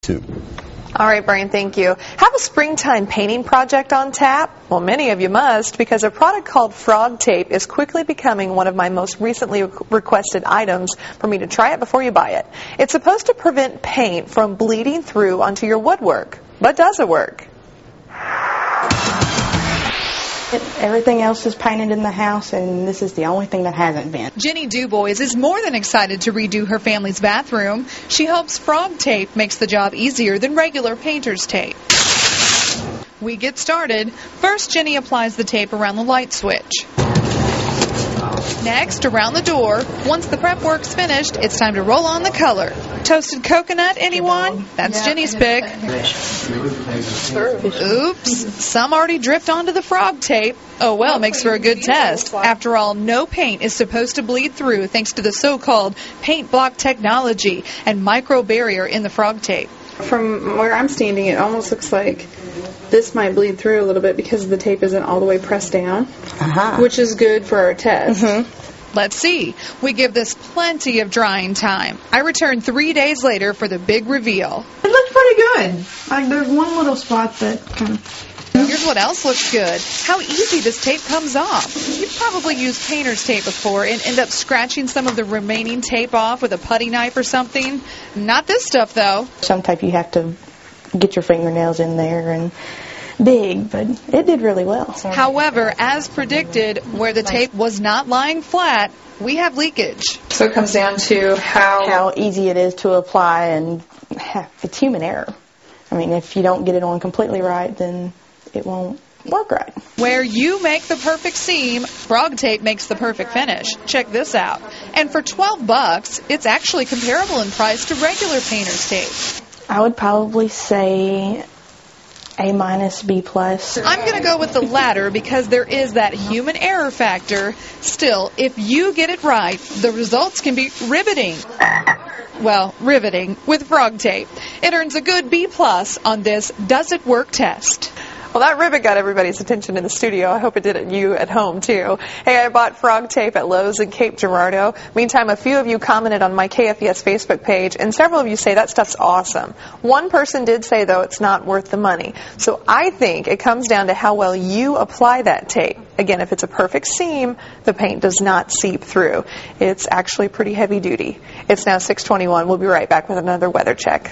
2. All right, Brian, thank you. Have a springtime painting project on tap? Well, many of you must, because a product called Frog Tape is quickly becoming one of my most recently requested items for me to try it before you buy it. It's supposed to prevent paint from bleeding through onto your woodwork. But does it work? Everything else is painted in the house, and this is the only thing that hasn't been. Jenny Dubois is more than excited to redo her family's bathroom. She hopes Frog Tape makes the job easier than regular painter's tape. We get started. First, Jenny applies the tape around the light switch. Next, around the door. Once the prep work's finished, it's time to roll on the color. Toasted coconut, anyone? That's Jenny's pick. Oops, some already dripped onto the frog tape. Oh well, makes for a good test. After all, no paint is supposed to bleed through thanks to the so-called paint block technology and micro barrier in the frog tape. From where I'm standing, it almost looks like this might bleed through a little bit because the tape isn't all the way pressed down, which is good for our test. Let's see. We give this plenty of drying time. I return 3 days later for the big reveal. It looks pretty good. Like there's one little spot that kind of... Here's what else looks good. How easy this tape comes off. You've probably used painter's tape before and end up scratching some of the remaining tape off with a putty knife or something. Not this stuff, though. Some tape you have to get your fingernails in there and dig, but it did really well. However, as predicted, where the tape was not lying flat, we have leakage. So it comes down to how easy it is to apply, and it's human error. I mean, if you don't get it on completely right, then it won't work right. Where you make the perfect seam, Frog Tape makes the perfect finish. Check this out. And for $12, it's actually comparable in price to regular painter's tape. I would probably say A-, B+. I'm going to go with the latter because there is that human error factor. Still, if you get it right, the results can be riveting. Well, riveting with Frog Tape. It earns a good B+ on this Does It Work test. Well, that ribbon got everybody's attention in the studio. I hope it did you at home, too. Hey, I bought Frog Tape at Lowe's in Cape Girardeau. Meantime, a few of you commented on my KFES Facebook page, and several of you say that stuff's awesome. One person did say, though, it's not worth the money. So I think it comes down to how well you apply that tape. Again, if it's a perfect seam, the paint does not seep through. It's actually pretty heavy duty. It's now 6:21. We'll be right back with another weather check.